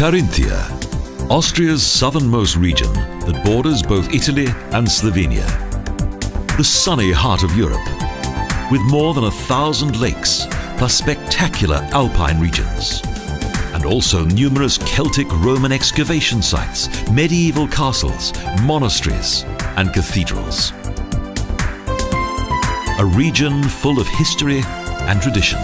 Carinthia, Austria's southernmost region that borders both Italy and Slovenia. The sunny heart of Europe, with more than 1,000 lakes plus spectacular alpine regions. And also numerous Celtic Roman excavation sites, medieval castles, monasteries and cathedrals. A region full of history and tradition.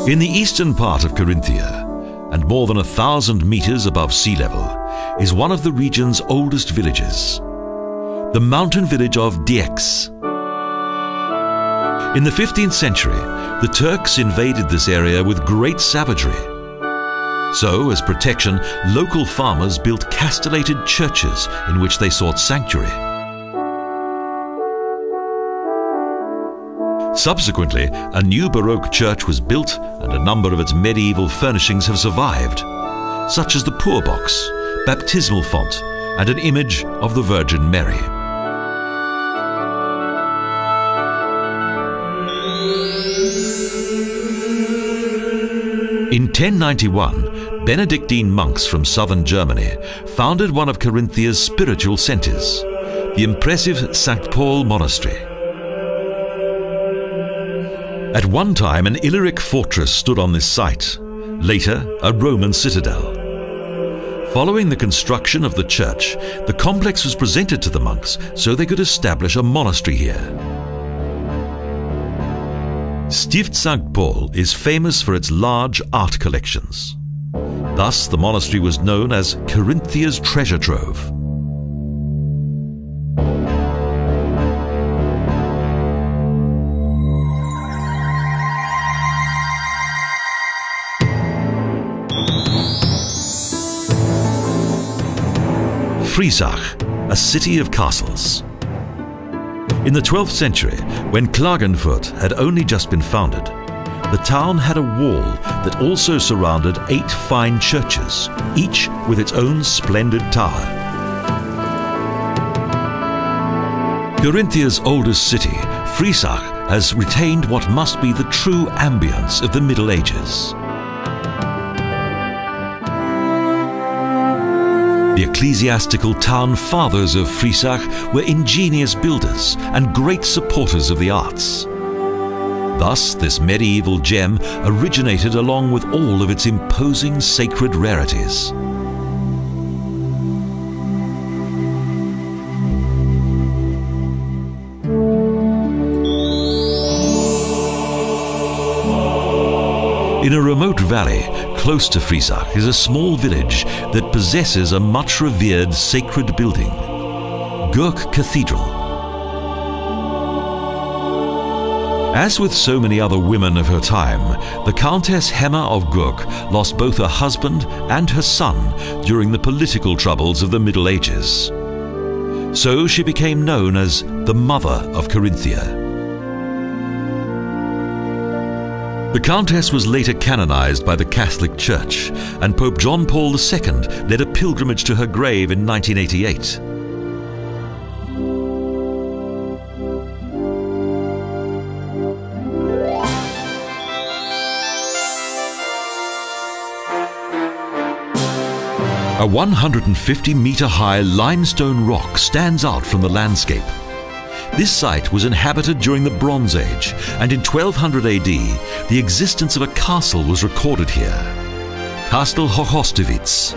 In the eastern part of Carinthia, and more than 1,000 meters above sea level, is one of the region's oldest villages, the mountain village of Dieks. In the 15th century, the Turks invaded this area with great savagery. So, as protection, local farmers built castellated churches in which they sought sanctuary. Subsequently, a new Baroque church was built and a number of its medieval furnishings have survived, such as the poor box, baptismal font and an image of the Virgin Mary. In 1091, Benedictine monks from southern Germany founded one of Carinthia's spiritual centers, the impressive St. Paul Monastery. At one time, an Illyric fortress stood on this site, later a Roman citadel. Following the construction of the church, the complex was presented to the monks so they could establish a monastery here. Stift St. Paul is famous for its large art collections. Thus, the monastery was known as Carinthia's treasure trove. Friesach, a city of castles. In the 12th century, when Klagenfurt had only just been founded, the town had a wall that also surrounded 8 fine churches, each with its own splendid tower. Carinthia's oldest city, Friesach, has retained what must be the true ambience of the Middle Ages. The ecclesiastical town fathers of Friesach were ingenious builders and great supporters of the arts. Thus, this medieval gem originated along with all of its imposing sacred rarities. In a remote valley close to Friesach is a small village that possesses a much revered sacred building, Gurk Cathedral. As with so many other women of her time, the Countess Hemma of Gurk lost both her husband and her son during the political troubles of the Middle Ages. So she became known as the Mother of Carinthia. The Countess was later canonized by the Catholic Church, and Pope John Paul II led a pilgrimage to her grave in 1988. A 150-meter-high limestone rock stands out from the landscape. This site was inhabited during the Bronze Age, and in 1200 AD, the existence of a castle was recorded here, Castle Hochostewitz.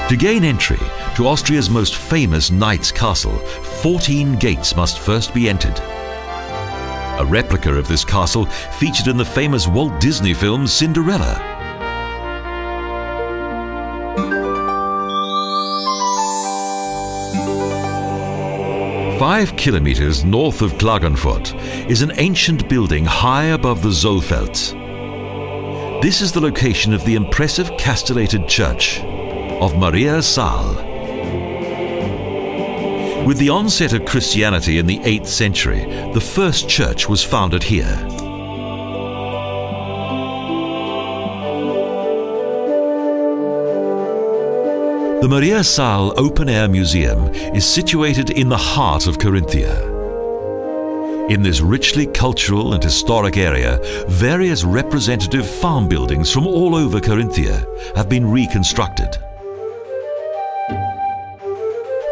To gain entry to Austria's most famous knight's castle, 14 gates must first be entered. A replica of this castle featured in the famous Walt Disney film Cinderella. 5 kilometers north of Klagenfurt is an ancient building high above the Zollfeld. This is the location of the impressive castellated church of Maria Saal. With the onset of Christianity in the 8th century, the first church was founded here. The Maria Saal Open Air Museum is situated in the heart of Carinthia. In this richly cultural and historic area, various representative farm buildings from all over Carinthia have been reconstructed.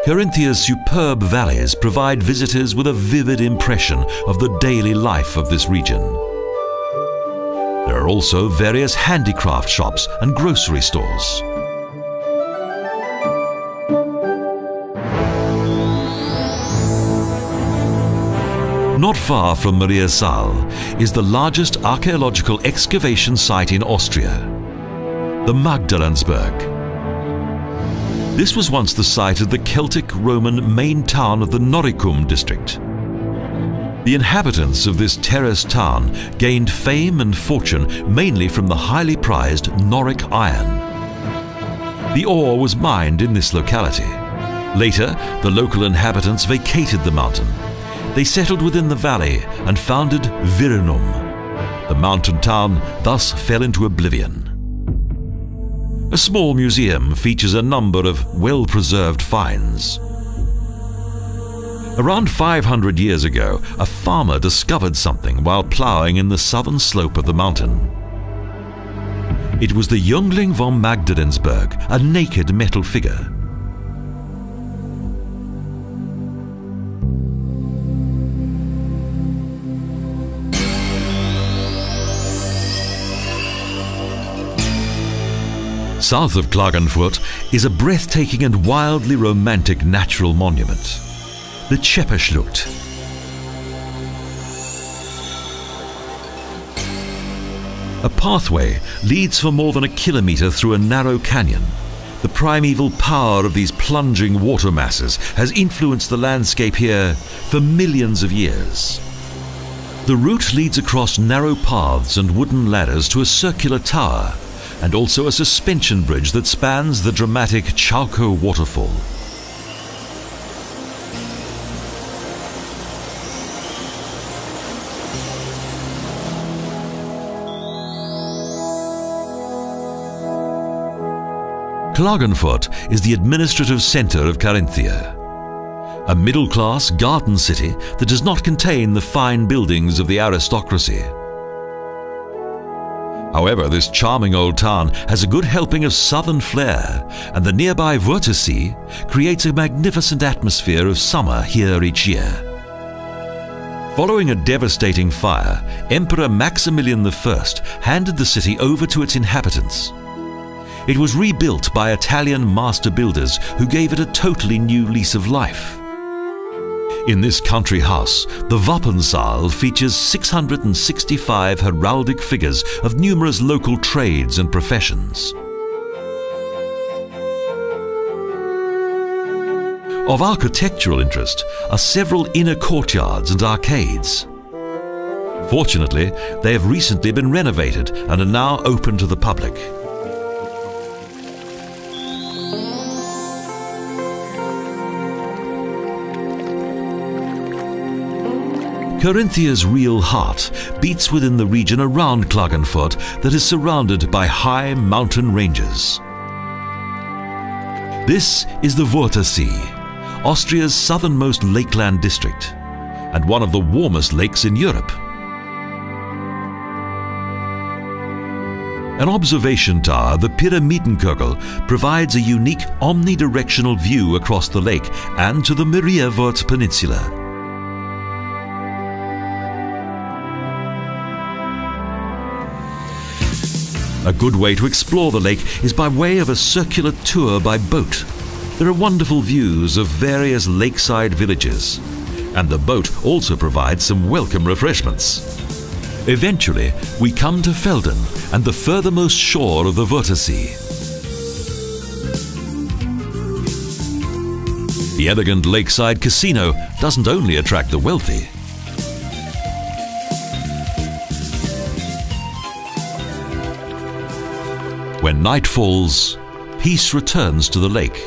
Carinthia's superb valleys provide visitors with a vivid impression of the daily life of this region. There are also various handicraft shops and grocery stores. Not far from Maria Saal is the largest archaeological excavation site in Austria, the Magdalensberg. This was once the site of the Celtic-Roman main town of the Noricum district. The inhabitants of this terraced town gained fame and fortune mainly from the highly prized Noric iron. The ore was mined in this locality. Later, the local inhabitants vacated the mountain. They settled within the valley and founded Virinum. The mountain town thus fell into oblivion. A small museum features a number of well-preserved finds. Around 500 years ago, a farmer discovered something while ploughing in the southern slope of the mountain. It was the Jüngling von Magdalensberg, a naked metal figure. South of Klagenfurt is a breathtaking and wildly romantic natural monument, the Schepperschlucht. A pathway leads for more than a kilometer through a narrow canyon. The primeval power of these plunging water masses has influenced the landscape here for millions of years. The route leads across narrow paths and wooden ladders to a circular tower, and also a suspension bridge that spans the dramatic Chalco waterfall. Klagenfurt is the administrative center of Carinthia, a middle-class garden city that does not contain the fine buildings of the aristocracy. However, this charming old town has a good helping of southern flair, and the nearby Wörthersee creates a magnificent atmosphere of summer here each year. Following a devastating fire, Emperor Maximilian I handed the city over to its inhabitants. It was rebuilt by Italian master builders who gave it a totally new lease of life. In this country house, the Wappensaal features 665 heraldic figures of numerous local trades and professions. Of architectural interest are several inner courtyards and arcades. Fortunately, they have recently been renovated and are now open to the public. Carinthia's real heart beats within the region around Klagenfurt that is surrounded by high mountain ranges. This is the Wörthersee, Austria's southernmost lakeland district, and one of the warmest lakes in Europe. An observation tower, the Pyramidenkugel, provides a unique omnidirectional view across the lake and to the Mariawort Peninsula. A good way to explore the lake is by way of a circular tour by boat. There are wonderful views of various lakeside villages, and the boat also provides some welcome refreshments. Eventually, we come to Felden and the furthermost shore of the Wörthersee. The elegant lakeside casino doesn't only attract the wealthy. When night falls, peace returns to the lake,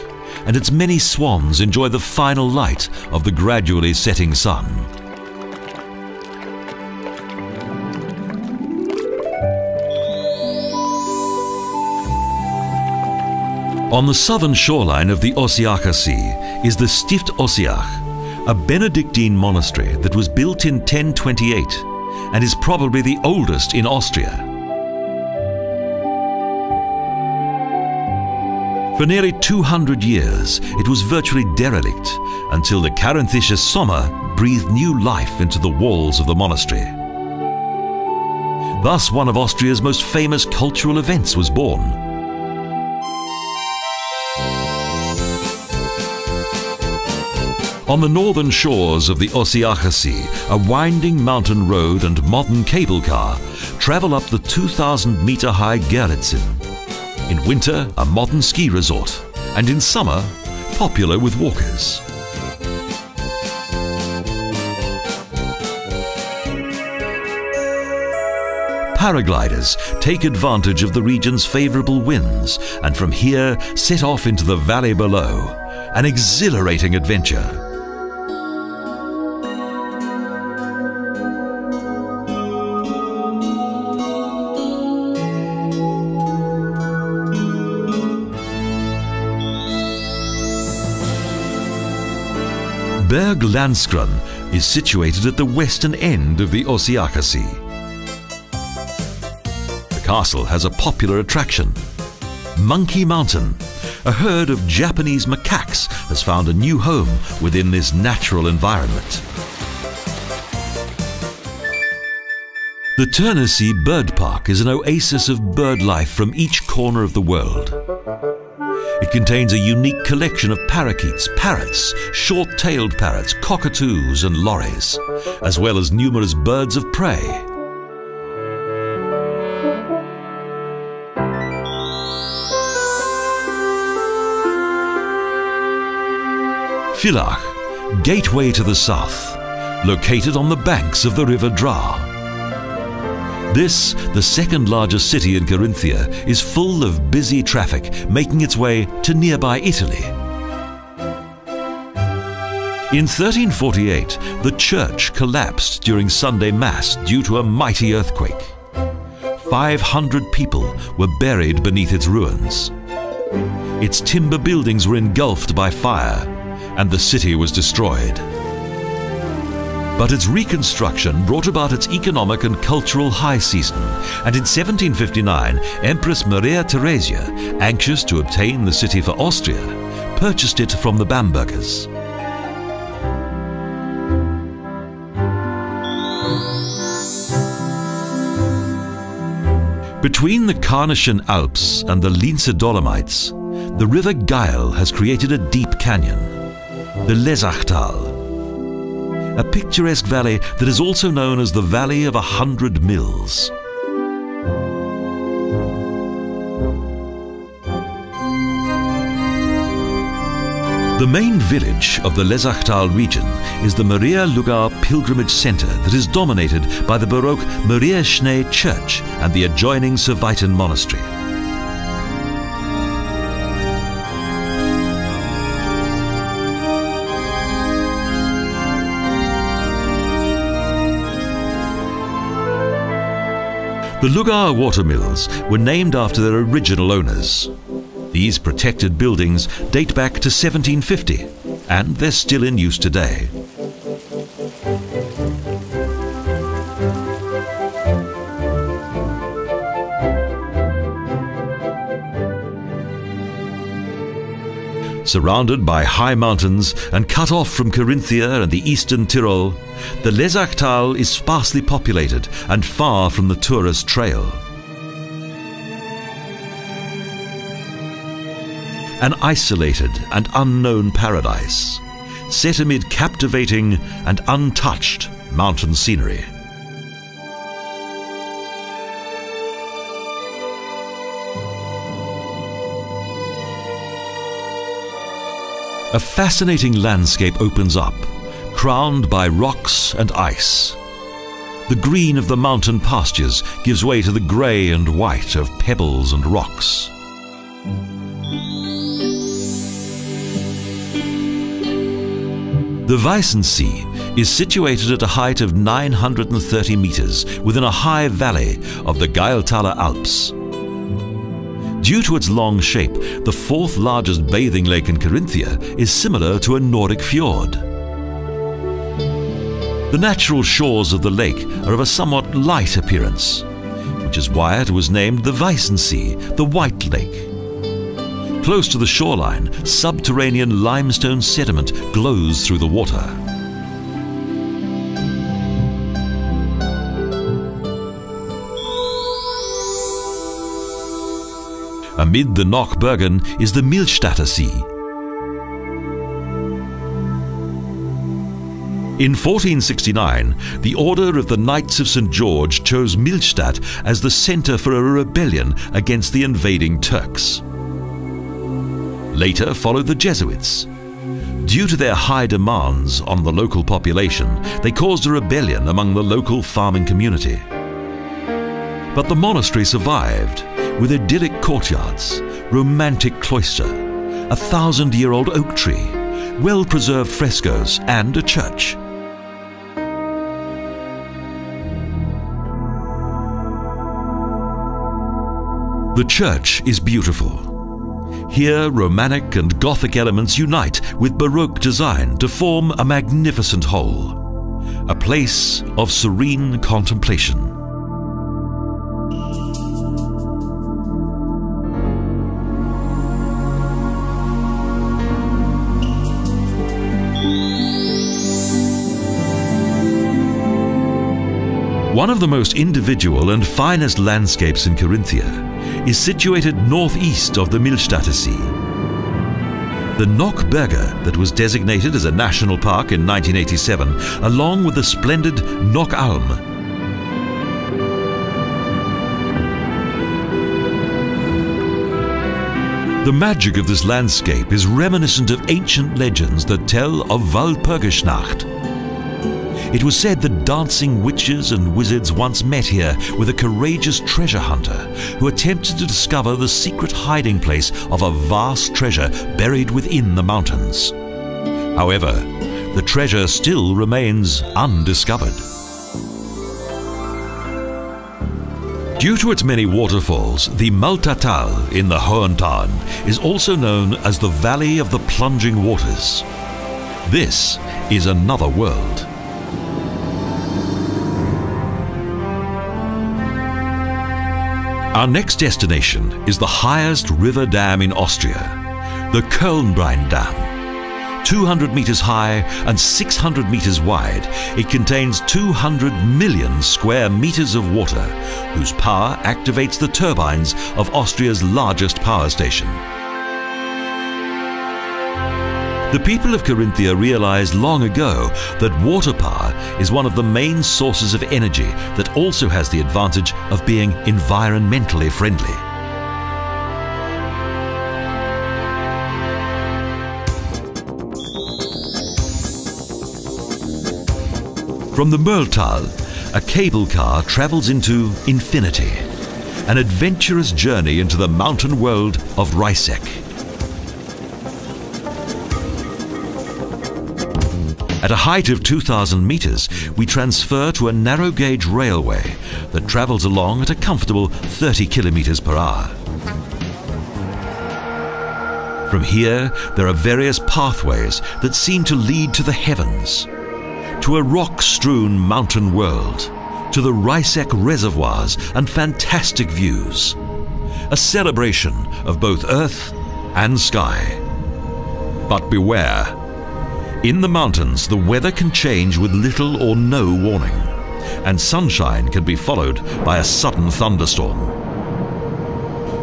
and its many swans enjoy the final light of the gradually setting sun. On the southern shoreline of the Ossiacher Sea is the Stift Ossiach, a Benedictine monastery that was built in 1028 and is probably the oldest in Austria. For nearly 200 years, it was virtually derelict until the Carinthische Sommer breathed new life into the walls of the monastery. Thus, one of Austria's most famous cultural events was born. On the northern shores of the Ossiacher Sea, a winding mountain road and modern cable car travel up the 2,000-meter-high Gerlitzen. In winter, a modern ski resort, and in summer, popular with walkers. Paragliders take advantage of the region's favorable winds and from here set off into the valley below, an exhilarating adventure. Berg Landskron is situated at the western end of the Ossiacher Sea. The castle has a popular attraction. Monkey Mountain, a herd of Japanese macaques, has found a new home within this natural environment. The Ternessee Bird Park is an oasis of bird life from each corner of the world. It contains a unique collection of parakeets, parrots, short-tailed parrots, cockatoos and lories, as well as numerous birds of prey. Villach, gateway to the south, located on the banks of the river Draa. This, the second largest city in Carinthia, is full of busy traffic making its way to nearby Italy. In 1348, the church collapsed during Sunday Mass due to a mighty earthquake. 500 people were buried beneath its ruins. Its timber buildings were engulfed by fire, and the city was destroyed. But its reconstruction brought about its economic and cultural high season, and in 1759, Empress Maria Theresia, anxious to obtain the city for Austria, purchased it from the Bambergers. Between the Carnischen Alps and the Linzer Dolomites, the river Geil has created a deep canyon, the Lesachtal, a picturesque valley that is also known as the Valley of 100 Mills. The main village of the Lesachtal region is the Maria Lugar Pilgrimage Center that is dominated by the Baroque Maria Schnee Church and the adjoining Serviten Monastery. The Lugar watermills were named after their original owners. These protected buildings date back to 1750, and they're still in use today. Surrounded by high mountains and cut off from Carinthia and the eastern Tyrol, the Lesachtal is sparsely populated and far from the tourist trail. An isolated and unknown paradise, set amid captivating and untouched mountain scenery. A fascinating landscape opens up, crowned by rocks and ice. The green of the mountain pastures gives way to the grey and white of pebbles and rocks. The Weissensee is situated at a height of 930 meters within a high valley of the Geiltaler Alps. Due to its long shape, the fourth largest bathing lake in Carinthia is similar to a Nordic fjord. The natural shores of the lake are of a somewhat light appearance, which is why it was named the Weissensee, the White Lake. Close to the shoreline, subterranean limestone sediment glows through the water. Amid the Nockbergen is the Millstätter Sea. In 1469, the Order of the Knights of St. George chose Millstatt as the centre for a rebellion against the invading Turks. Later followed the Jesuits. Due to their high demands on the local population, they caused a rebellion among the local farming community. But the monastery survived, with idyllic courtyards, romantic cloister, a 1,000-year-old oak tree, well-preserved frescoes and a church. The church is beautiful. Here, Romantic and Gothic elements unite with Baroque design to form a magnificent whole, a place of serene contemplation. One of the most individual and finest landscapes in Carinthia is situated northeast of the Millstätter Sea. The Nockberge, that was designated as a national park in 1987, along with the splendid Nockalm. The magic of this landscape is reminiscent of ancient legends that tell of Walpurgisnacht. It was said that dancing witches and wizards once met here with a courageous treasure hunter who attempted to discover the secret hiding place of a vast treasure buried within the mountains. However, the treasure still remains undiscovered. Due to its many waterfalls, the Maltatal in the Hohentarn is also known as the Valley of the Plunging Waters. This is another world. Our next destination is the highest river dam in Austria, the Kölnbrein Dam. 200 meters high and 600 meters wide, it contains 200 million square meters of water, whose power activates the turbines of Austria's largest power station. The people of Carinthia realized long ago that water power is one of the main sources of energy that also has the advantage of being environmentally friendly. From the Möhltal, a cable car travels into infinity, an adventurous journey into the mountain world of Reisebericht. At a height of 2,000 meters, we transfer to a narrow-gauge railway that travels along at a comfortable 30 kilometers per hour. From here, there are various pathways that seem to lead to the heavens, to a rock-strewn mountain world, to the Reisebericht reservoirs and fantastic views, a celebration of both earth and sky. But beware. In the mountains, the weather can change with little or no warning, and sunshine can be followed by a sudden thunderstorm.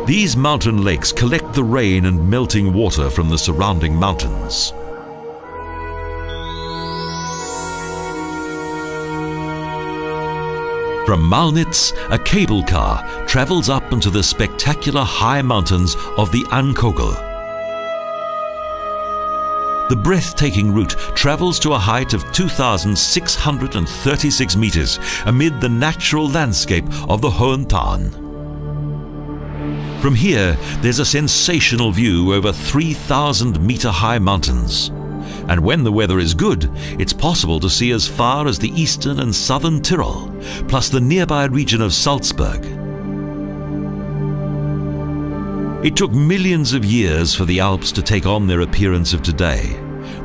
These mountain lakes collect the rain and melting water from the surrounding mountains. From Malnitz, a cable car travels up into the spectacular high mountains of the Ankogel. The breathtaking route travels to a height of 2,636 meters amid the natural landscape of the Hohentarn. From here, there's a sensational view over 3,000-meter high mountains. And when the weather is good, it's possible to see as far as the eastern and southern Tyrol, plus the nearby region of Salzburg. It took millions of years for the Alps to take on their appearance of today.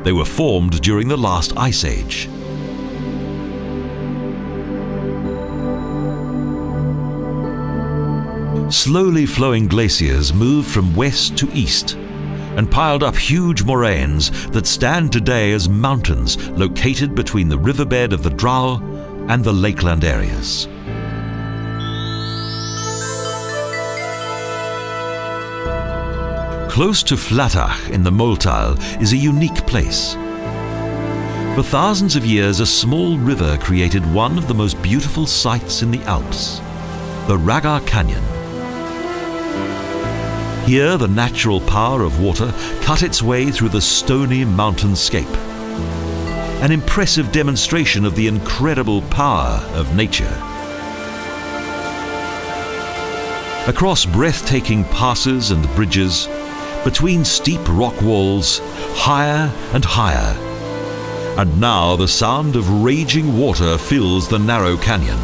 They were formed during the last ice age. Slowly flowing glaciers moved from west to east and piled up huge moraines that stand today as mountains located between the riverbed of the Drau and the lakeland areas. Close to Flattach in the Molltal is a unique place. For thousands of years, a small river created one of the most beautiful sights in the Alps, the Ragar Canyon. Here, the natural power of water cut its way through the stony mountainscape. An impressive demonstration of the incredible power of nature. Across breathtaking passes and bridges, between steep rock walls, higher and higher. And now the sound of raging water fills the narrow canyon.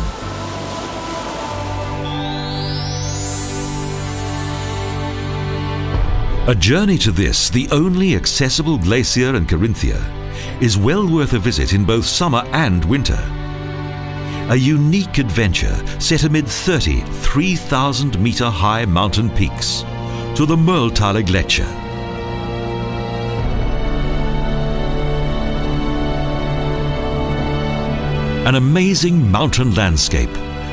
A journey to this, the only accessible glacier in Carinthia, is well worth a visit in both summer and winter. A unique adventure set amid 30 3,000-meter high mountain peaks to the Molltaler Gletscher. An amazing mountain landscape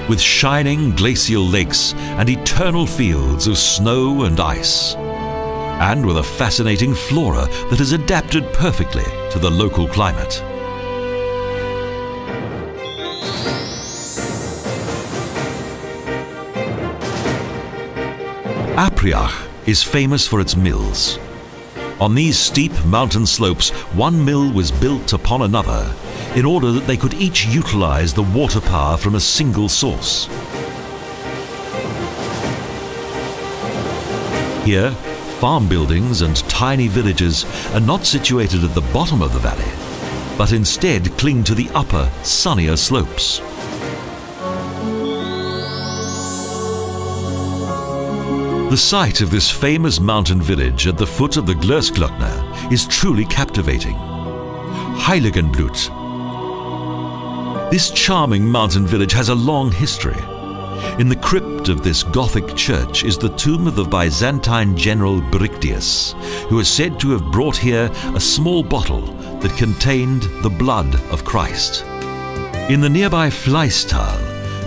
with shining glacial lakes and eternal fields of snow and ice, and with a fascinating flora that has adapted perfectly to the local climate. Apriach is famous for its mills. On these steep mountain slopes, one mill was built upon another in order that they could each utilize the water power from a single source. Here, farm buildings and tiny villages are not situated at the bottom of the valley, but instead cling to the upper, sunnier slopes. The sight of this famous mountain village at the foot of the Großglockner is truly captivating. Heiligenblut. This charming mountain village has a long history. In the crypt of this Gothic church is the tomb of the Byzantine general Brictius, who is said to have brought here a small bottle that contained the blood of Christ. In the nearby Fleistal,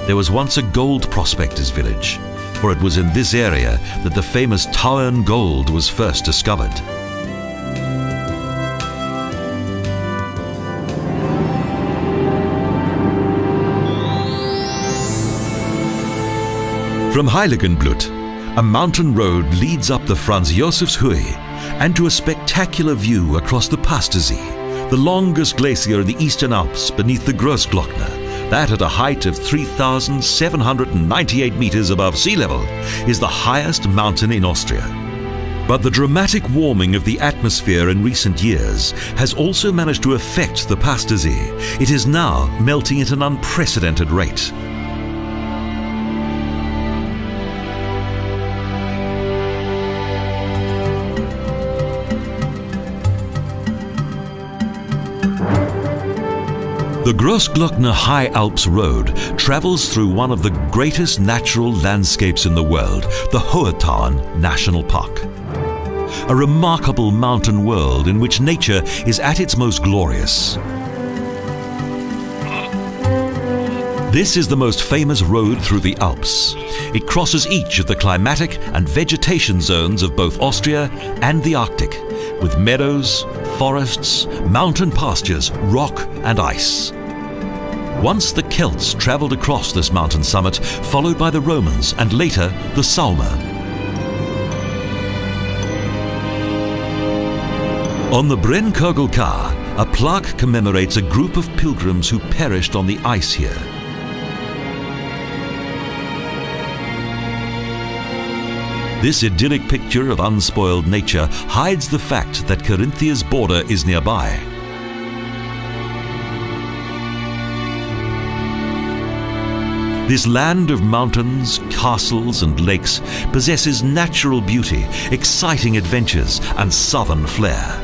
there was once a gold prospector's village, for it was in this area that the famous Tauern gold was first discovered. From Heiligenblut, a mountain road leads up the Franz Josefs Höhe and to a spectacular view across the Pastersee, the longest glacier in the Eastern Alps beneath the Großglockner, that at a height of 3,798 meters above sea level is the highest mountain in Austria. But the dramatic warming of the atmosphere in recent years has also managed to affect the Pastersee. It is now melting at an unprecedented rate. The Großglockner High Alps Road travels through one of the greatest natural landscapes in the world, the Hohe National Park. A remarkable mountain world in which nature is at its most glorious. This is the most famous road through the Alps. It crosses each of the climatic and vegetation zones of both Austria and the Arctic, with meadows, forests, mountain pastures, rock and ice. Once the Celts travelled across this mountain summit, followed by the Romans and later the Salmer. On the Brennkogelkar, a plaque commemorates a group of pilgrims who perished on the ice here. This idyllic picture of unspoiled nature hides the fact that Carinthia's border is nearby. This land of mountains, castles and lakes possesses natural beauty, exciting adventures and southern flair.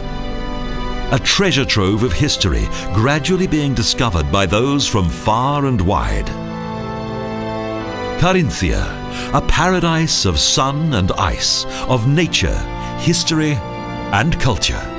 A treasure trove of history gradually being discovered by those from far and wide. Carinthia a paradise of sun and ice, of nature, history and culture.